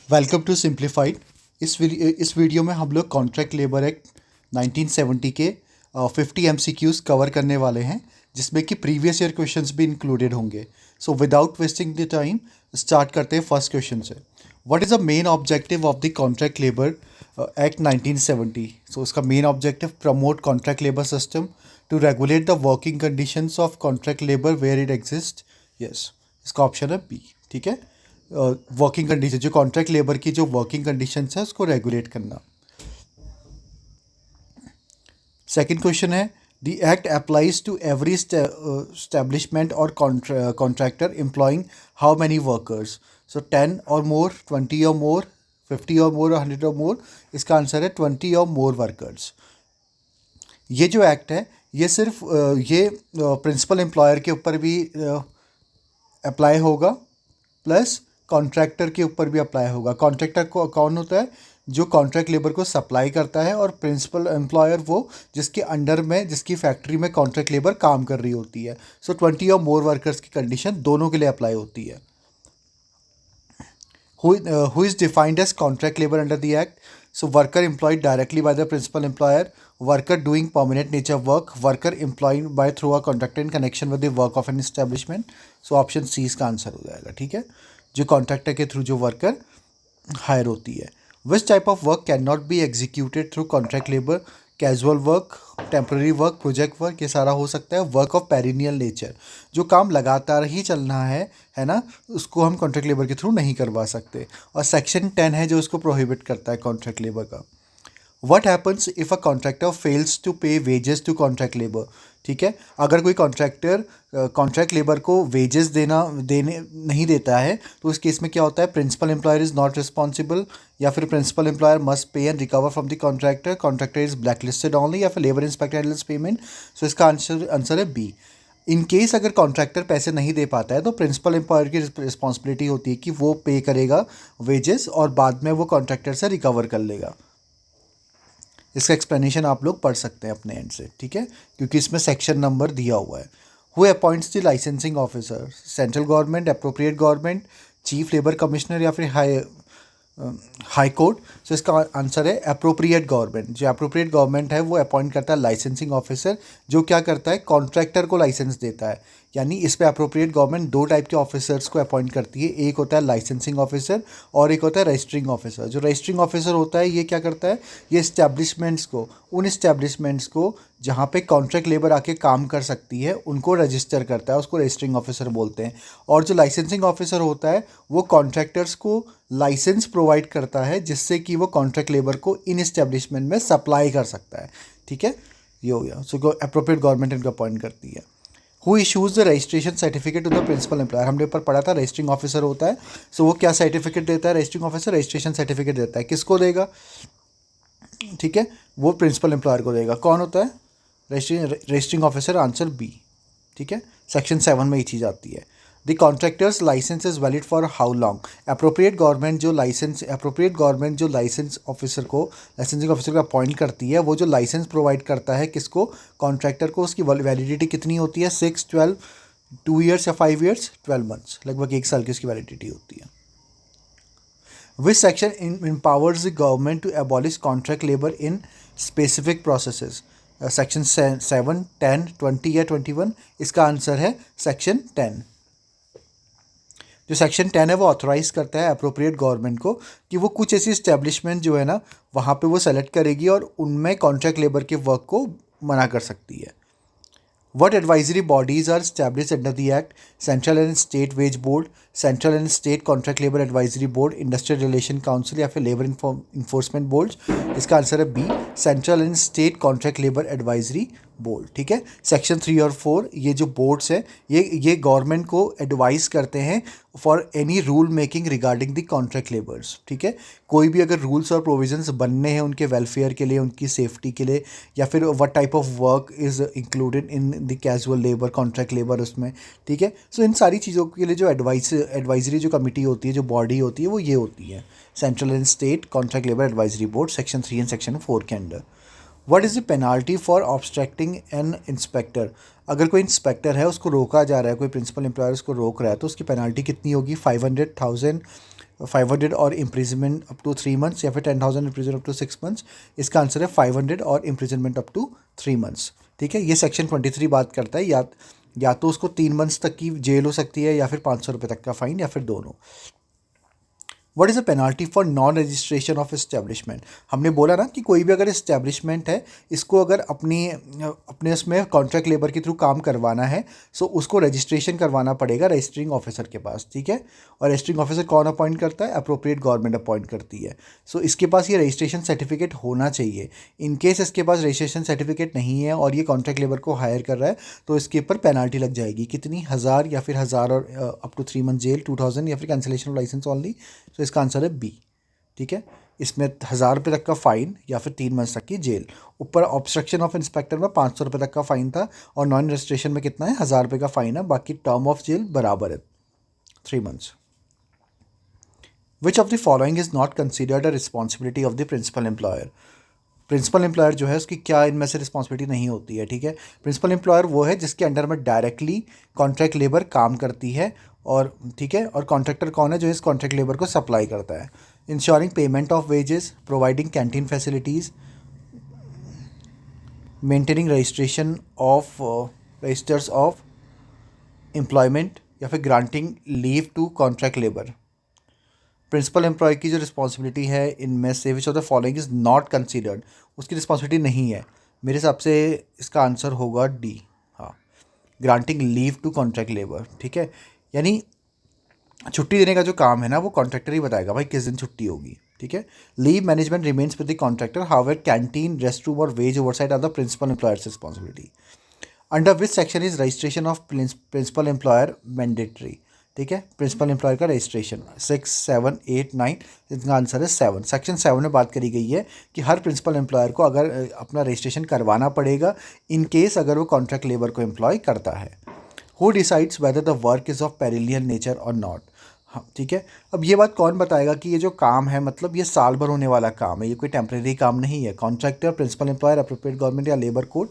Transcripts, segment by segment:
Welcome to simplified. इस video में हम लोग कॉन्ट्रैक्ट लेबर एक्ट 1970 के 50 MCQs कवर करने वाले हैं, जिसमें कि प्रीवियस ईयर क्वेश्चंस भी इंक्लूडेड होंगे। So without wasting the time start करते हैं फर्स्ट क्वेश्चन से। What is the main objective of the contract labour act 1970? So इसका main objective promote contract labour system to regulate the working conditions of contract labour where it exist. Yes, इसका option है B. ठीक है, working condition, जो contract labour की जो working conditions है उसको रेगुलेट करना। सेकंड क्वेश्चन है, the act applies to every establishment or contractor employing how many workers? So 10 or मोर, 20 और मोर, 50 और मोर, 100 और मोर। इसका आंसर है 20 और मोर वर्कर्स। ये जो एक्ट है ये सिर्फ ये प्रिंसिपल एम्प्लॉयर के ऊपर भी अप्लाई होगा, प्लस कॉन्ट्रैक्टर के ऊपर भी अप्लाई होगा। कॉन्ट्रैक्टर को कौन होता है? जो कॉन्ट्रैक्ट लेबर को सप्लाई करता है, और प्रिंसिपल एम्प्लॉयर वो जिसके अंडर में, जिसकी फैक्ट्री में कॉन्ट्रैक्ट लेबर काम कर रही होती है। सो 20 और मोर वर्कर्स की कंडीशन दोनों के लिए अप्लाई होती है। Who is defined as contract labor under the act? So worker employed directly by the principal employer, worker doing permanent nature work, worker employed by through a contractor in connection with the work of an establishment. So option C इसका answer हो जाएगा। ठीक है, जो contractor के through जो worker higher होती है। Which type of work can not be executed through contract labour? Casual work, temporary work, project work, ये सारा हो सकता है। वर्क ऑफ पेरिनियल नेचर, जो काम लगातार ही चलना है ना, उसको हम कॉन्ट्रैक्ट लेबर के थ्रू नहीं करवा सकते। और सेक्शन 10 है जो उसको प्रोहिबिट करता है कॉन्ट्रैक्ट लेबर का। What happens if a contractor fails to pay wages to contract labour? ठीक है, अगर कोई कॉन्ट्रैक्टर कॉन्ट्रैक्ट लेबर को वेजेस देने नहीं देता है, तो उस केस में क्या होता है? Principal employer is not responsible, या फिर principal employer must pay and recover from the contractor, contractor is blacklisted only, या फिर labour inspector handles payment. So इसका आंसर है बी। इन केस अगर कॉन्ट्रैक्टर पैसे नहीं दे पाता है, तो प्रिंसिपल एम्प्लॉयर की रिस्पॉन्सिबिलिटी होती है कि वो पे करेगा वेजेस, और बाद में वो कॉन्ट्रैक्टर से रिकवर कर लेगा। इसका एक्सप्लेनेशन आप लोग पढ़ सकते हैं अपने एंड से, ठीक है, क्योंकि इसमें सेक्शन नंबर दिया हुआ है। Who appoints the licensing officer? Central government, appropriate government, chief labour commissioner, या फिर हाई कोर्ट? सो इसका आंसर है अप्रोप्रिएट गवर्नमेंट। जो अप्रोप्रिएट गवर्नमेंट है वो अपॉइंट करता है लाइसेंसिंग ऑफिसर, जो क्या करता है? कॉन्ट्रैक्टर को लाइसेंस देता है। यानी इस पे अप्रोप्रिएट गवर्नमेंट दो टाइप के ऑफिसर्स को अपॉइंट करती है। एक होता है लाइसेंसिंग ऑफिसर, और एक होता है रजिस्टरिंग ऑफिसर। जो रजिस्टरिंग ऑफिसर होता है ये क्या करता है? ये इस्टेब्लिशमेंट्स को, उन इस्टेब्लिशमेंट्स को जहाँ पे कॉन्ट्रैक्ट लेबर आके काम कर सकती है, उनको रजिस्टर करता है, उसको रजिस्टरिंग ऑफिसर बोलते हैं। और जो लाइसेंसिंग ऑफिसर होता है वो कॉन्ट्रैक्टर्स को लाइसेंस प्रोवाइड करता है, जिससे कि वो कॉन्ट्रैक्ट लेबर को इन इस्टेब्लिशमेंट में सप्लाई कर सकता है। ठीक है, ये हो गया। सो अप्रोप्रिएट गवर्नमेंट इनको अपॉइंट करती है। Who issues the registration certificate to the principal employer? हमने ऊपर पढ़ा था रजिस्ट्रिंग ऑफिसर होता है। सो वो क्या सर्टिफिकेट देता है? रजिस्ट्रिंग ऑफिसर रजिस्ट्रेशन सर्टिफिकेट देता है। किसको देगा? ठीक है, वो प्रिंसिपल एम्प्लॉयर को देगा। कौन होता है? Registering officer. Answer B. ठीक है, सेक्शन 7 में ये चीज़ आती है। The contractor's licence is valid for how long? Appropriate government जो लाइसेंस ऑफिसर को, लाइसेंसिंग ऑफिसर को अपॉइंट करती है, वो जो लाइसेंस प्रोवाइड करता है किसको? कॉन्ट्रैक्टर को। उसकी वैलिडिटी कितनी होती है? 6, 12, 2 ईयर्स या 5 ईयर्स? 12 मंथ्स, लगभग 1 साल की उसकी वैलिडिटी होती है। Which section empowers the government to abolish contract labor in specific processes? Section 7, 10, 20 या 21? इसका आंसर है सेक्शन 10। जो सेक्शन 10 है वो ऑथोराइज करता है अप्रोप्रिएट गवर्नमेंट को कि वो कुछ ऐसी इस्टेब्लिशमेंट जो है ना, वहाँ पे वो सेलेक्ट करेगी और उनमें कॉन्ट्रैक्ट लेबर के वर्क को मना कर सकती है। What advisory bodies are established under the Act? Central and State Wage Board, Central and State Contract Labor Advisory Board, Industrial Relation Council, या फिर Labor Enforcement Board? इसका आंसर है B, central and state contract labour advisory board. ठीक है, section 3 और 4 ये जो boards हैं ये गवर्नमेंट को एडवाइस करते हैं for any rule making regarding the contract labours. ठीक है, कोई भी अगर रूल्स और प्रोविजंस बनने हैं उनके वेलफेयर के लिए, उनकी सेफ्टी के लिए, या फिर what type of work is included in the casual labour, contract labour उसमें। ठीक है, सो इन सारी चीज़ों के लिए जो एडवाइजरी जो कमिटी होती है, जो बॉडी होती है, वो ये होती है central and state contract labour advisory board, section 3 and section 4 के under. What is the penalty for obstructing an inspector? अगर कोई इंस्पेक्टर है उसको रोका जा रहा है, कोई प्रिंसिपल एम्प्लॉयर उसको रोक रहा है, तो उसकी पेनाल्टी कितनी होगी? 500, 1000, 500 और इम्प्रिजनमेंट अप टू 3 मंथ्स, या फिर 10,000 इम्प्रिजन अप टू 6 मंथ्स। इसका आंसर है 500 और इम्प्रिजनमेंट अप टू 3 मंथ्स। ठीक है, ये सेक्शन 23 बात करता है या तो उसको 3 मंथ्स तक की जेल हो सकती है, या फिर 500 रुपये तक का फाइन, या फिर दोनों। What is the penalty for non registration of establishment? हमने बोला ना कि कोई भी अगर इस्टेब्लिशमेंट है, इसको अगर अपने उसमें कॉन्ट्रैक्ट लेबर के थ्रू काम करवाना है, सो उसको रजिस्ट्रेशन करवाना पड़ेगा रजिस्ट्रिंग ऑफिसर के पास। ठीक है, और रजिस्ट्रिंग ऑफिसर कौन अपॉइंट करता है? अप्रोप्रिएट गवर्नमेंट अपॉइंट करती है। सो इसके पास ये रजिस्ट्रेशन सर्टिफिकेट होना चाहिए। इन केस इसके पास रजिस्ट्रेशन सर्टिफिकेट नहीं है और ये कॉन्ट्रैक्ट लेबर को हायर कर रहा है, तो इसके ऊपर पेनाल्टी लग जाएगी। कितनी? 1,000 या फिर 1,000 और अप टू 3 मंथ जेल, 2,000 या फिर कैंसिलेशन ऑफ लाइसेंस ओनली। तो इसका आंसर है बी। ठीक है, इसमें 1,000 रुपये तक का फ़ाइन या फिर 3 मंथ तक की जेल। ऊपर ऑब्स्ट्रक्शन ऑफ इंस्पेक्टर में 500 रुपये तक का फ़ाइन था, और नॉन रजिस्ट्रेशन में कितना है? 1,000 रुपये का फ़ाइन है। बाकी टर्म ऑफ जेल बराबर है, 3 months. Which of the following is not considered a responsibility of the principal employer? Principal employer जो है उसकी क्या इनमें से रिस्पॉन्सिबिलिटी नहीं होती है? ठीक है, प्रिंसिपल एम्प्लॉयर वो है जिसके अंडर में डायरेक्टली कॉन्ट्रैक्ट लेबर काम करती है, और ठीक है, और कॉन्ट्रैक्टर कौन है? जो इस कॉन्ट्रैक्ट लेबर को सप्लाई करता है। Ensuring payment of wages, providing canteen facilities, maintaining registration of registers of employment, या फिर granting leave to contract labour. Principal employ की जो रिस्पॉन्सिबिलिटी है इनमें से which of the following is not considered? उसकी रिस्पॉन्सिबिलिटी नहीं है। मेरे हिसाब से इसका आंसर होगा डी। हाँ, granting leave to contract labour. ठीक है, यानी छुट्टी देने का जो काम है ना, वो कॉन्ट्रैक्टर ही बताएगा भाई किस दिन छुट्टी होगी। ठीक है, leave management remains with the contractor, however canteen, rest room और wage oversight are the principal employer's responsibility. Under which section is registration of principal employer mandatory? ठीक है, प्रिंसिपल एम्प्लॉयर का रजिस्ट्रेशन 6, 7, 8, 9, इसका आंसर है 7। सेक्शन 7 में बात करी गई है कि हर प्रिंसिपल एम्प्लॉयर को अगर अपना रजिस्ट्रेशन करवाना पड़ेगा, इन केस अगर वो कॉन्ट्रैक्ट लेबर को एम्प्लॉय करता है। Who decides whether the work is of perennial nature or not? हाँ, ठीक है, अब ये बात कौन बताएगा कि ये जो काम है, मतलब ये साल भर होने वाला काम है, ये कोई टेम्प्रेरी काम नहीं है? Contractor, principal employer, appropriate government या लेबर कोड?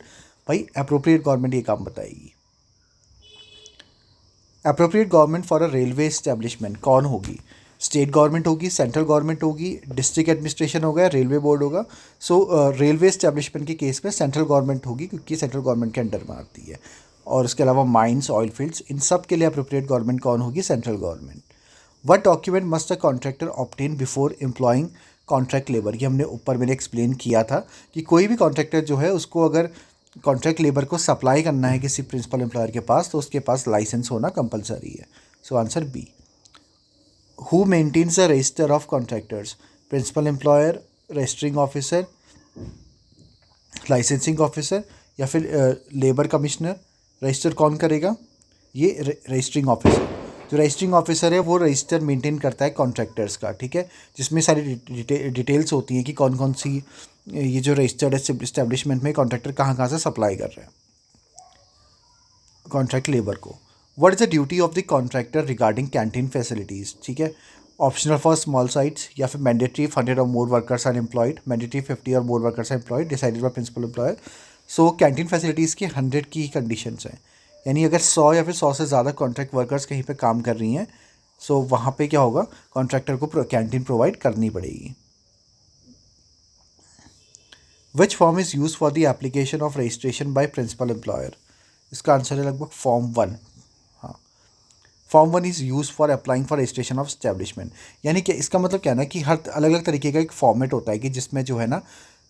भाई अप्रोप्रिएट गवर्नमेंट ये काम बताएगी। Appropriate government for a railway establishment कौन होगी? स्टेट गवर्नमेंट होगी, सेंट्रल गवर्नमेंट होगी, डिस्ट्रिक्ट एडमिनिस्ट्रेशन होगा, रेलवे बोर्ड होगा? सो रेलवे इस्टेब्लिशमेंट के केस में सेंट्रल गवर्नमेंट होगी, क्योंकि सेंट्रल गवर्नमेंट के अंडर में आती है। और उसके अलावा माइंस, ऑयल फील्ड्स, इन सब के लिए अप्रोप्रिएट गवर्नमेंट कौन होगी? Central government. What document must a contractor obtain before employing contract labour? ये हमने ऊपर मैंने एक्सप्लेन किया था कि कोई भी कॉन्ट्रैक्टर जो है उसको अगर कॉन्ट्रैक्ट लेबर को सप्लाई करना है किसी प्रिंसिपल एम्प्लॉयर के पास, तो उसके पास लाइसेंस होना कंपलसरी है। So answer B. Who maintains the register of contractors? Principal employer, registering officer, licensing officer, या फिर लेबर कमिश्नर? रजिस्टर कौन करेगा? ये रजिस्टरिंग ऑफिसर। जो रजिस्टरिंग ऑफिसर है वो रजिस्टर मेंटेन करता है कॉन्ट्रैक्टर्स का। ठीक है, जिसमें सारी डिटेल्स होती हैं कि कौन कौन सी ये जो रजिस्टर्ड इस्टेब्लिशमेंट में कॉन्ट्रैक्टर कहाँ कहाँ से सप्लाई कर रहे हैं कॉन्ट्रैक्ट लेबर को। What is the duty of the contractor regarding canteen facilities? ठीक है, ऑप्शनल फॉर स्मॉल साइट्स, या फिर mandatory 100 or more workers are employed, mandatory 50 or more workers are employed, decided by principal employer. So canteen facilities की 100 की conditions हैं, यानी अगर 100 या फिर 100 से ज़्यादा कॉन्ट्रैक्ट वर्कर्स कहीं पे काम कर रही हैं, सो वहाँ पे क्या होगा? कॉन्ट्रैक्टर को कैंटीन प्रोवाइड करनी पड़ेगी। Which form is use for the application of registration by principal employer? इसका आंसर है लगभग फॉर्म 1। हाँ, form 1 is use for applying for registration of establishment. यानी कि इसका मतलब क्या है ना कि हर अलग अलग तरीके का एक फॉर्मेट होता है कि जिसमें जो है ना,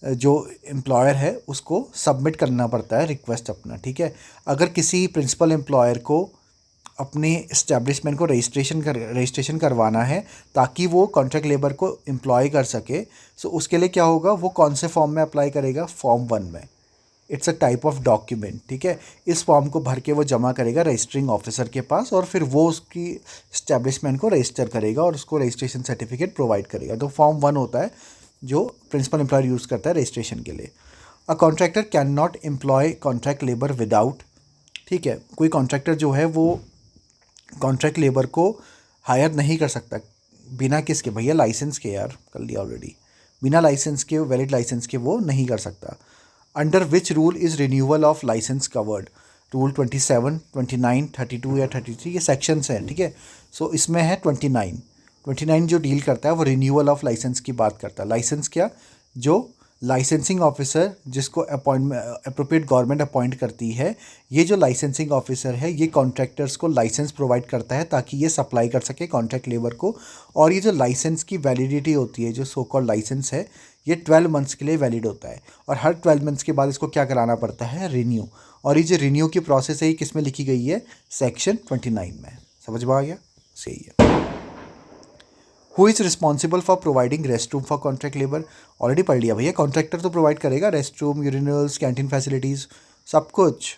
जो एम्प्लॉयर है उसको सबमिट करना पड़ता है रिक्वेस्ट अपना। ठीक है, अगर किसी प्रिंसिपल एम्प्लॉयर को अपने इस्टेब्लिशमेंट को रजिस्ट्रेशन करवाना है ताकि वो कॉन्ट्रैक्ट लेबर को एम्प्लॉय कर सके, सो उसके लिए क्या होगा? वो कौन से फॉर्म में अप्लाई करेगा? फॉर्म 1 में। It's a type of document. ठीक है, इस फॉर्म को भर के वो जमा करेगा रजिस्टरिंग ऑफिसर के पास, और फिर वो उसकी इस्टेब्लिशमेंट को रजिस्टर करेगा और उसको रजिस्ट्रेशन सर्टिफिकेट प्रोवाइड करेगा। तो फॉर्म 1 होता है जो प्रिंसिपल एम्प्लॉयर यूज़ करता है रजिस्ट्रेशन के लिए। A contractor can not employ contract labour without. ठीक है, कोई कॉन्ट्रैक्टर जो है वो कॉन्ट्रैक्ट लेबर को हायर नहीं कर सकता बिना किसके? भैया लाइसेंस के, यार कर लिया ऑलरेडी। बिना लाइसेंस के, वैलिड लाइसेंस के वो नहीं कर सकता। Under which rule is renewal of licence covered? Rule 27, 29, 32 या 33, ये सेक्शंस हैं। ठीक है, सो इसमें है 29। 29 जो डील करता है वो रिन्यूअल ऑफ लाइसेंस की बात करता है। लाइसेंस क्या, जो लाइसेंसिंग ऑफिसर जिसको अपॉइंटमेंट अप्रोप्रिएट गवर्नमेंट अपॉइंट करती है, ये जो लाइसेंसिंग ऑफिसर है ये कॉन्ट्रैक्टर्स को लाइसेंस प्रोवाइड करता है ताकि ये सप्लाई कर सके कॉन्ट्रैक्ट लेबर को। और ये जो लाइसेंस की वैलिडिटी होती है, जो सो कॉल्ड लाइसेंस है, ये 12 मंथ्स के लिए वैलिड होता है और हर 12 मंथ्स के बाद इसको क्या कराना पड़ता है, रिन्यू। और ये जो रिन्यू की प्रोसेस है ये किस में लिखी गई है, सेक्शन 29 में। समझ में आ गया, सही है। Who is responsible for providing rest room for contract labour, already पढ़ लिया भैया। कॉन्ट्रैक्टर तो प्रोवाइड करेगा rest room, urinals, canteen facilities, सब कुछ।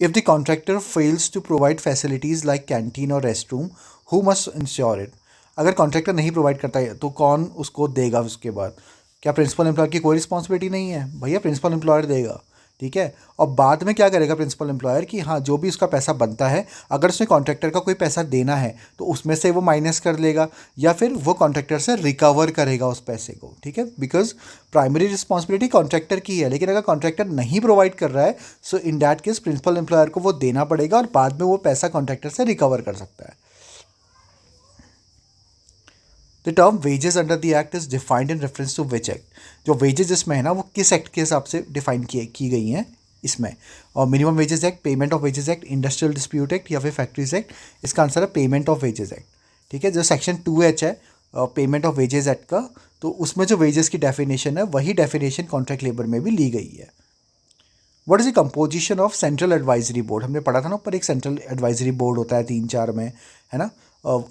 If the contractor fails to provide facilities like canteen और rest room, who must ensure it. अगर contractor नहीं प्रोवाइड करता है तो कौन उसको देगा उसके बाद? क्या प्रिंसिपल एम्प्लॉयर की कोई रिस्पॉन्सिबिलिटी नहीं है? भैया प्रिंसिपल एम्प्लॉयर देगा, ठीक है। और बाद में क्या करेगा प्रिंसिपल एम्प्लॉयर कि हाँ जो भी उसका पैसा बनता है, अगर उसने कॉन्ट्रैक्टर का कोई पैसा देना है तो उसमें से वो माइनस कर लेगा या फिर वो कॉन्ट्रैक्टर से रिकवर करेगा उस पैसे को, ठीक है। बिकॉज प्राइमरी रिस्पॉन्सिबिलिटी कॉन्ट्रैक्टर की है, लेकिन अगर कॉन्ट्रैक्टर नहीं प्रोवाइड कर रहा है so in that case principal employer को वो देना पड़ेगा और बाद में वो पैसा कॉन्ट्रैक्टर से रिकवर कर सकता है। The term wages under the act is defined in reference to which act. जो वेजेस इसमें है ना वो किस एक्ट के हिसाब से डिफाइन की गई हैं इसमें? और minimum wages act, payment of wages act, industrial dispute act या फिर फैक्ट्रीज एक्ट? इसका आंसर है पेमेंट ऑफ वेजेस एक्ट, ठीक है। जो सेक्शन 2H है पेमेंट ऑफ वेजेस एक्ट का, तो उसमें जो वेजेस की डेफिनेशन है वही डेफिनेशन कॉन्ट्रैक्ट लेबर में भी ली गई है। What is the composition of central advisory board? हमने पढ़ा था ना ऊपर, एक सेंट्रल एडवाइजरी बोर्ड होता है 3-4 में, है ना।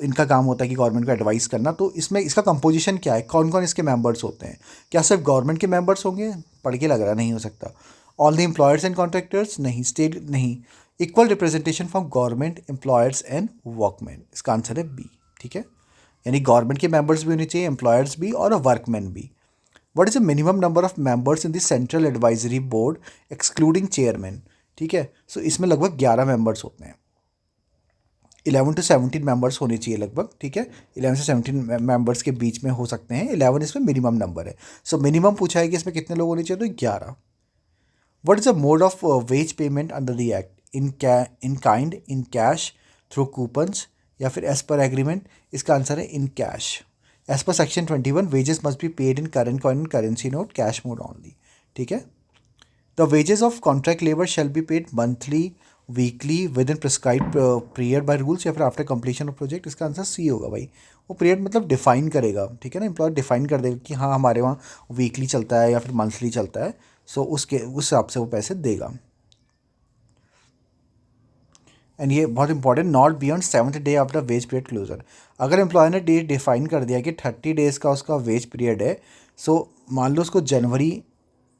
इनका काम होता है कि गवर्नमेंट को एडवाइस करना। तो इसमें इसका कंपोजिशन क्या है, कौन कौन इसके मेंबर्स होते हैं? क्या सिर्फ गवर्नमेंट के मेंबर्स होंगे? पढ़ के लग रहा नहीं हो सकता। All the employers and contractors? नहीं। स्टेट? नहीं। Equal representation from government employers and workman? इसका आंसर है बी, ठीक है। यानी गवर्नमेंट के मेंबर्स भी होने चाहिए, एम्प्लॉयर्स भी और वर्कमैन भी। What is the minimum number of members in the central advisory board excluding chairman? ठीक है, सो इसमें लगभग 11 मेंबर्स होते हैं। 11 to 17 मेंबर्स होने चाहिए लगभग, ठीक है। 11 से 17 मेंबर्स के बीच में हो सकते हैं। 11 इसमें मिनिमम नंबर है। सो मिनिमम पूछा है कि इसमें कितने लोग होने चाहिए, तो 11। What is the mode of wage payment under the act? In kind, in cash, through coupons या फिर एज पर एग्रीमेंट? इसका आंसर है in cash. As per section 21 wages must be paid in current coin, currency note, cash mode only, ठीक है। The wages of contract labour shall be paid monthly, weekly, within prescribe period by rules या फिर after completion of project? इसका answer C होगा भाई। वो period मतलब define करेगा, ठीक है ना। एम्प्लॉयर डिफाइन कर देगा कि हाँ हमारे वहाँ वीकली चलता है या फिर मंथली चलता है, सो उसके उस हिसाब से वो पैसे देगा। एंड ये बहुत important, not beyond 7th day after wage period closure. अगर एम्प्लॉयर ने डेट डिफाइन कर दिया कि 30 डेज़ का उसका वेज पीरियड है, सो मान लो उसको जनवरी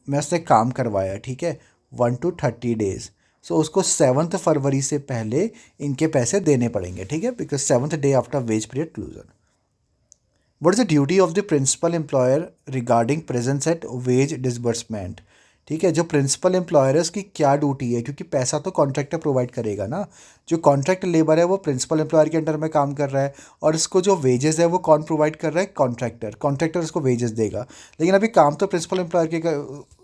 में उसने काम करवाया, ठीक है, 1 to 30 डेज़, सो उसको 7th फरवरी से पहले इनके पैसे देने पड़ेंगे, ठीक है, because 7th day after wage period closure. What is the duty of the principal employer regarding presence at wage disbursement? ठीक है, जो प्रिंसिपल एम्प्लॉयर है उसकी क्या ड्यूटी है, क्योंकि पैसा तो कॉन्ट्रैक्टर प्रोवाइड करेगा ना। जो कॉन्ट्रैक्ट लेबर है वो प्रिंसिपल एम्प्लॉयर के अंडर में काम कर रहा है और इसको जो वेजेस है वो कौन प्रोवाइड कर रहा है, कॉन्ट्रैक्टर। कॉन्ट्रैक्टर उसको वेजेस देगा, लेकिन अभी काम तो प्रिंसिपल एम्प्लॉयर के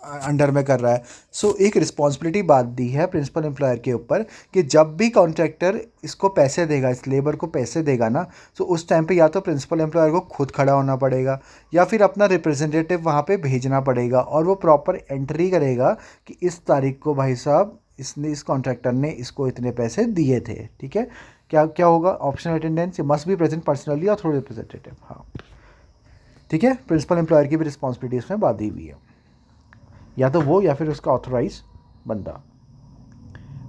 अंडर में कर रहा है। सो एक रिस्पॉन्सिबिलिटी बात दी है प्रिंसिपल एम्प्लॉयर के ऊपर कि जब भी कॉन्ट्रैक्टर इसको पैसे देगा, इस लेबर को पैसे देगा ना, सो उस टाइम पे या तो प्रिंसिपल एम्प्लॉयर को खुद खड़ा होना पड़ेगा या फिर अपना रिप्रेजेंटेटिव वहाँ पे भेजना पड़ेगा और वो प्रॉपर एंट्री करेगा कि इस तारीख को भाई साहब इस कॉन्ट्रैक्टर ने इसको इतने पैसे दिए थे, ठीक है। क्या क्या होगा, optional attendance, must be present personally और थ्रू रिप्रेजेंटेटिव। हाँ, ठीक है, प्रिंसिपल एम्प्लॉयर की भी रिस्पॉन्सिबिलिटी इसमें बात दी हुई है, या तो वो या फिर उसका ऑथोराइज बंदा।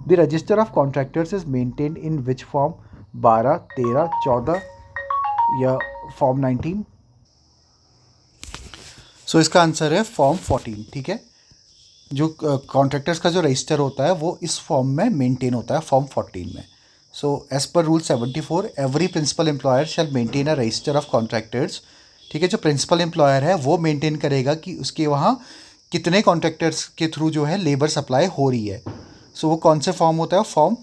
The register of contractors is maintained in which form? 12, 13, 14 या फॉर्म 19? सो इसका आंसर है फॉर्म 14, ठीक है। जो कॉन्ट्रैक्टर्स का जो रजिस्टर होता है वो इस फॉर्म में मेंटेन होता है, फॉर्म 14 में। So as per rule 74 every principal employer shall maintain a register of contractors, ठीक है। जो प्रिंसिपल एम्प्लॉयर है वो मेंटेन करेगा कि उसके वहाँ कितने कॉन्ट्रैक्टर्स के थ्रू जो है लेबर सप्लाई हो रही है। सो वो कौन से फॉर्म होता है, फॉर्म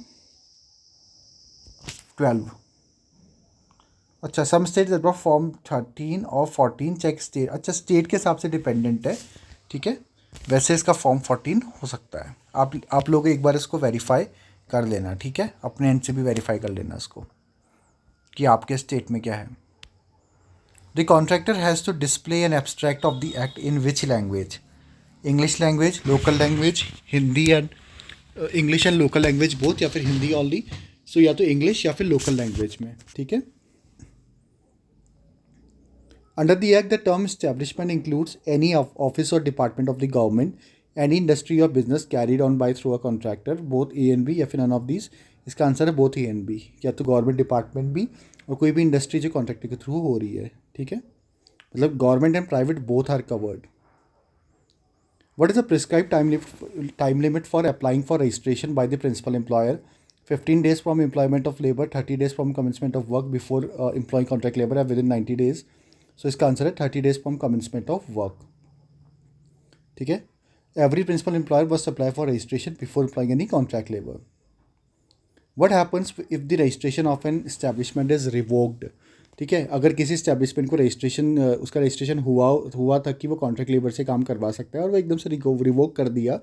12। अच्छा, सम स्टेट दैट फॉर्म 13 और 14 चेक स्टेट। अच्छा, स्टेट के हिसाब से डिपेंडेंट है, ठीक है। वैसे इसका फॉर्म 14 हो सकता है। आप लोग एक बार इसको वेरीफाई कर लेना, ठीक है, अपने एंड से भी वेरीफाई कर लेना इसको। कि आपके स्टेट में क्या है। The contractor has to display an abstract of the act in which language, English language, local language, Hindi and English and local language both, या फिर हिंदी ओनली। सो या तो इंग्लिश या फिर लोकल लैंग्वेज में, ठीक है। Under the act the term establishment includes any office or department of the government, any industry or business carried on by through a contractor, both A and B, या फिर none of this. इसका answer है both A and B, या तो government department भी और कोई भी इंडस्ट्री जो कॉन्ट्रैक्टर के थ्रू हो रही है, ठीक है। मतलब government and private both are covered. What is the prescribed time limit for applying for registration by the principal employer? 15 days from employment of labor, 30 days from commencement of work before employing contract labor, within 90 days. So इसका answer है 30 days from commencement of work. ठीक है. Every principal employer must apply for registration before employing any contract labor. What happens if the registration of an establishment is revoked? ठीक है, अगर किसी establishment को उसका रजिस्ट्रेशन हुआ था कि वो कॉन्ट्रैक्ट लेबर से काम करवा सकता है और वो एकदम से रिवोक कर दिया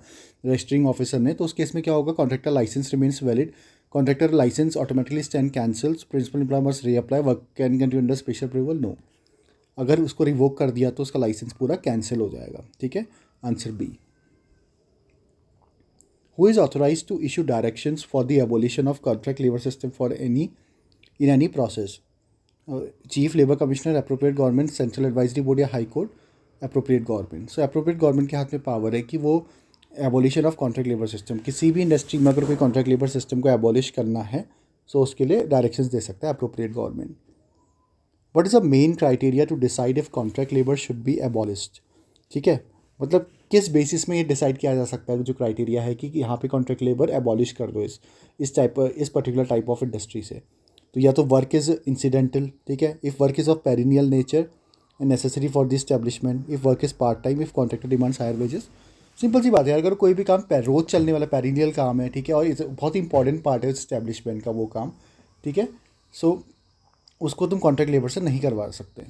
रजिस्टरिंग ऑफिसर ने, तो उस केस में क्या होगा? Contractor licence remains valid, contractor licence automatically stand cancels, principal employer must reapply, work can continue under special approval, no. अगर उसको रिवोक कर दिया तो उसका लाइसेंस पूरा कैंसिल हो जाएगा, ठीक है। Answer B. Who is authorized to issue directions for the abolition of contract labor system in any process? Chief labour commissioner, appropriate government, central advisory board या high court? Appropriate government. So appropriate government के हाथ में power है कि वो abolition of contract labour system, किसी भी industry में अगर कोई कॉन्ट्रैक्ट लेबर सिस्टम को एबोलिश करना है सो उसके लिए डायरेक्शंस दे सकता है appropriate government. What is the main criteria to decide if contract labour should be abolished? ठीक है, मतलब किस बेसिस में ये डिसाइड किया जा सकता है, जो क्राइटेरिया है कि यहाँ पे कॉन्ट्रैक्ट लेबर एबॉलिश कर दो इस पर्टिकुलर टाइप ऑफ इंडस्ट्री से। तो या तो वर्क इज़ इंसिडेंटल, ठीक है, if work is of perennial nature and necessary for the establishment, if work is part time, if contractor demands higher wages. Simple सी बात है, अगर कोई भी काम रोज चलने वाला पेरिनियल काम है, ठीक है, और बहुत ही इंपॉर्टेंट पार्ट है एस्टैब्लिशमेंट का वो काम, ठीक है, सो उसको तुम कॉन्ट्रैक्ट लेबर से नहीं करवा सकते।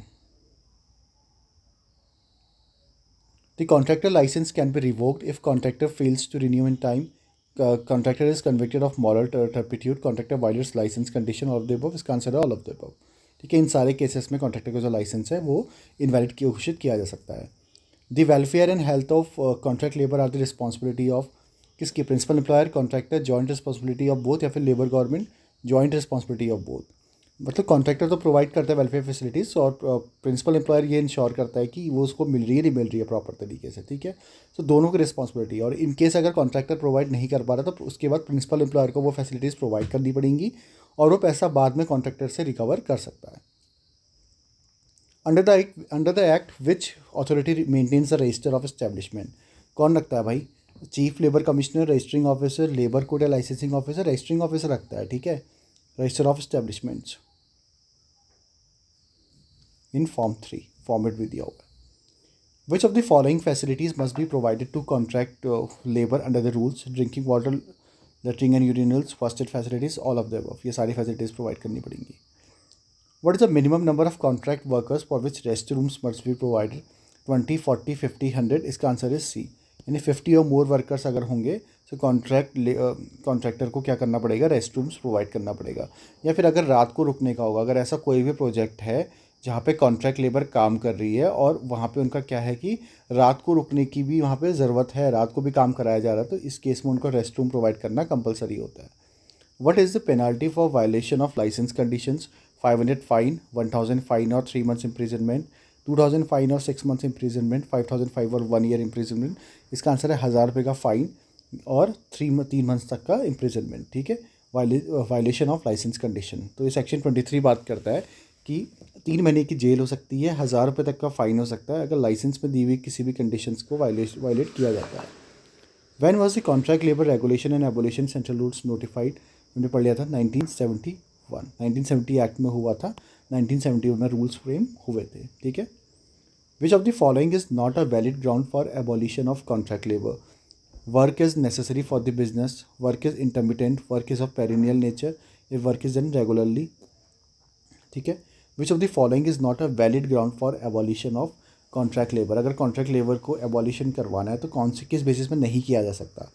The contractor license can be revoked if contractor fails to renew in time, contractor is convicted of moral turpitude, contractor violates license condition, all of the above, इसका आंसर है all of the above। ठीक है, इन सारे cases में contractor का जो licence है वो इनवैलिड घोषित किया जा सकता है। The welfare and health of contract labour are the responsibility of किसकी? Principal employer, contractor, joint responsibility of both, या फिर labour government, joint responsibility of both. मतलब कॉन्ट्रैक्टर तो प्रोवाइड करता है वेलफेयर फैसिलिटीज़ और प्रिंसिपल एम्प्लॉयर ये इंश्योर करता है कि वो उसको मिल रही है नहीं मिल रही है प्रॉपर तरीके से, ठीक है। तो दोनों की रिस्पॉन्सिबिलिटी, और इन केस अगर कॉन्ट्रैक्टर प्रोवाइड नहीं कर पा रहा तो उसके बाद प्रिंसिपल एम्प्लॉयर को वो फैसिलिटीज़ प्रोवाइड करनी पड़ेंगी और वो पैसा बाद में कॉन्ट्रैक्टर से रिकवर कर सकता है। Under the act which authority maintains the register of establishment? कौन रखता है भाई? Chief labour commissioner, registering officer, labour code या लाइसेंसिंग ऑफिसर? रजिस्टरिंग ऑफिसर रखता है, ठीक है, register of establishments in Form 3 format भी दिया हुआ है। Which of the following facilities must be provided to contract labor under the rules? Drinking water, latrine and urinals, first aid facilities, all of the above। ये सारी facilities provide करनी पड़ेंगी। What is the minimum number of contract workers for which restrooms must be provided? 20, 40, 50, 100? इसका answer है सी, यानी 50 or more workers अगर होंगे तो कॉन्ट्रैक्टर को क्या करना पड़ेगा? रेस्ट रूम्स प्रोवाइड करना पड़ेगा। या फिर अगर रात को रुकने का होगा, अगर ऐसा कोई भी प्रोजेक्ट है जहाँ पे कॉन्ट्रैक्ट लेबर काम कर रही है और वहाँ पे उनका क्या है कि रात को रुकने की भी वहाँ पे ज़रूरत है, रात को भी काम कराया जा रहा है, तो इस केस में उनको रेस्ट रूम प्रोवाइड करना कंपलसरी होता है। What is the penalty for violation of licence conditions? 500 fine, 1000 fine और 3 months इम्प्रिजनमेंट, 2000 फाइन और 6 months इम्प्रिजनमेंट, 5000 फाइन और 1 year इम्प्रिजनमेंट। इसका आंसर है 1000 रुपये का फ़ाइन और 3 months तक का इम्प्रिजनमेंट, ठीक है, वायलेशन ऑफ लाइसेंस कंडीशन। तो ये सेक्शन 23 बात करता है कि 3 महीने की जेल हो सकती है, 1000 रुपये तक का फ़ाइन हो सकता है अगर लाइसेंस में दी हुई किसी भी कंडीशंस को वायलेट किया जाता है। When was the contract labour regulation and abolition central rules notified? हमने पढ़ लिया था 1971, 1970 एक्ट में हुआ था, 1971 में रूल्स फ्रेम हुए थे, ठीक है। Which of the following is not a valid ground for abolition of contract labour? Work is necessary for the business, work is intermittent, work is of perennial nature, if work is done regularly, ठीक है। Which of the following is not a valid ground for abolition of contract labour? अगर contract labour को abolition करवाना है तो कौन से किस बेसिस में नहीं किया जा सकता?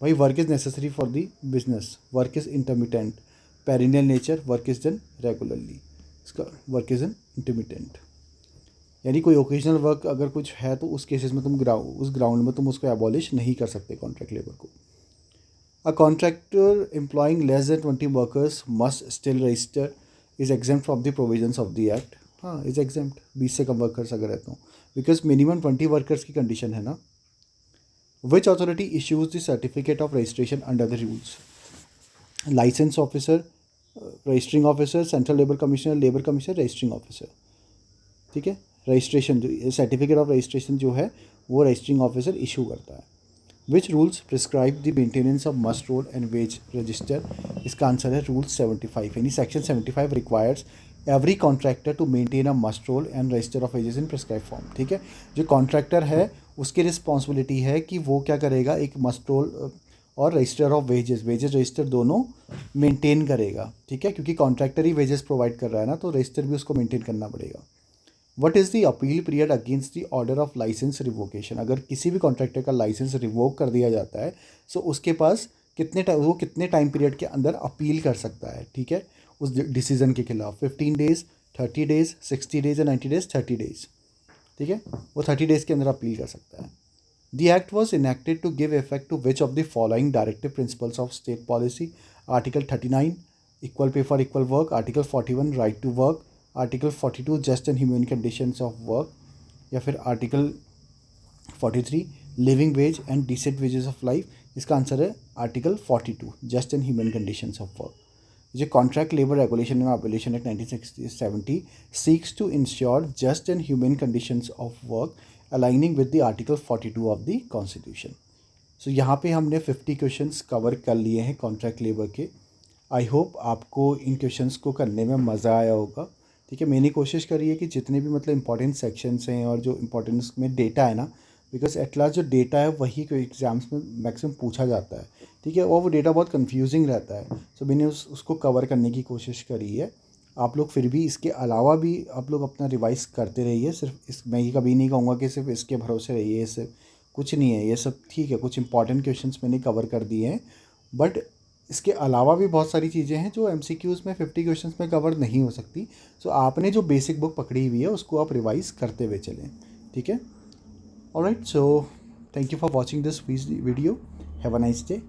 भाई work is necessary for the business, work is intermittent, perennial nature, work is done regularly, इसका वर्क इज़ एन इंटरमिटेंट, यानी कोई ओकेजनल वर्क अगर कुछ है तो उस केसेस में तुम उस ग्राउंड में तुम उसको एबॉलिश नहीं कर सकते कॉन्ट्रैक्ट लेबर को. A contractor employing less than 20 workers must still register, is exempt from the provisions of the act. हाँ, इज एग्जेम्प्ट 20 से कम वर्कर्स अगर रहते हो, बिकॉज मिनिमम 20 वर्कर्स की कंडीशन है ना. Which authority issues the certificate of registration under the rules? Licence officer, registering officer, central labour commissioner, registering officer. ठीक है, रजिस्ट्रेशन जो सर्टिफिकेट ऑफ रजिस्ट्रेशन जो है वो रजिस्टरिंग ऑफिसर इशू करता है. Which rules prescribe the maintenance of muster roll and wage register? इसका answer है रूल 75, यानी section 75 requires every contractor to maintain a muster roll and register of wages in prescribe form. ठीक है, जो contractor है उसकी रिस्पॉन्सिबिलिटी है कि वो क्या करेगा, एक मस्ट रोल और रजिस्टर ऑफ वेजेस रजिस्टर दोनों मेंटेन करेगा. ठीक है, क्योंकि कॉन्ट्रैक्टर ही वेजेस प्रोवाइड कर रहा है ना, तो रजिस्टर भी उसको मेंटेन करना पड़ेगा. What is the appeal period against the order of licence revocation? अगर किसी भी कॉन्ट्रैक्टर का लाइसेंस रिवोक कर दिया जाता है तो उसके पास कितने टाइम पीरियड के अंदर अपील कर सकता है. ठीक है, उस डिसीजन के खिलाफ 15 डेज, 30 डेज, 60 डेज या 90 डेज, 30 डेज. ठीक है, वो 30 डेज के अंदर अपील कर सकता है. The act was enacted to give effect to which of the following directive principles of state policy? Article 39 equal pay for equal work, article 41 right to work, article 42 just and humane conditions of work, या फिर article 43 living wage and decent wages of life. इसका answer है article 42 just and humane conditions of work. जो contract labour regulation and abolition act 1970 seeks to ensure just and humane conditions of work aligning with the article 42 of the constitution. So यहाँ पे हमने 50 questions cover कर लिए हैं contract labour के. I hope आपको इन questions को करने में मज़ा आया होगा. ठीक है, मैंने कोशिश करी है कि जितने भी मतलब इंपॉर्टेंट सेक्शंस हैं और जो इंपॉर्टेंस में डेटा है ना, बिकॉज एट लास्ट जो डेटा है वही को एग्जाम्स में मैक्सिमम पूछा जाता है. ठीक है, और वो डेटा बहुत कंफ्यूजिंग रहता है. सो मैंने उसको कवर करने की कोशिश करी है. आप लोग फिर भी इसके अलावा भी आप लोग अपना रिवाइज करते रहिए. सिर्फ मैं ये कभी नहीं कहूँगा कि सिर्फ इसके भरोसे रहिए, सिर्फ कुछ नहीं है ये सब. ठीक है, कुछ इंपॉर्टेंट क्वेश्चंस मैंने कवर कर दिए हैं, बट इसके अलावा भी बहुत सारी चीज़ें हैं जो MCQs में 50 क्वेश्चंस में कवर नहीं हो सकती. सो आपने जो बेसिक बुक पकड़ी हुई है उसको आप रिवाइज करते हुए चलें. ठीक है, alright. So thank you for watching this video. Have a nice day.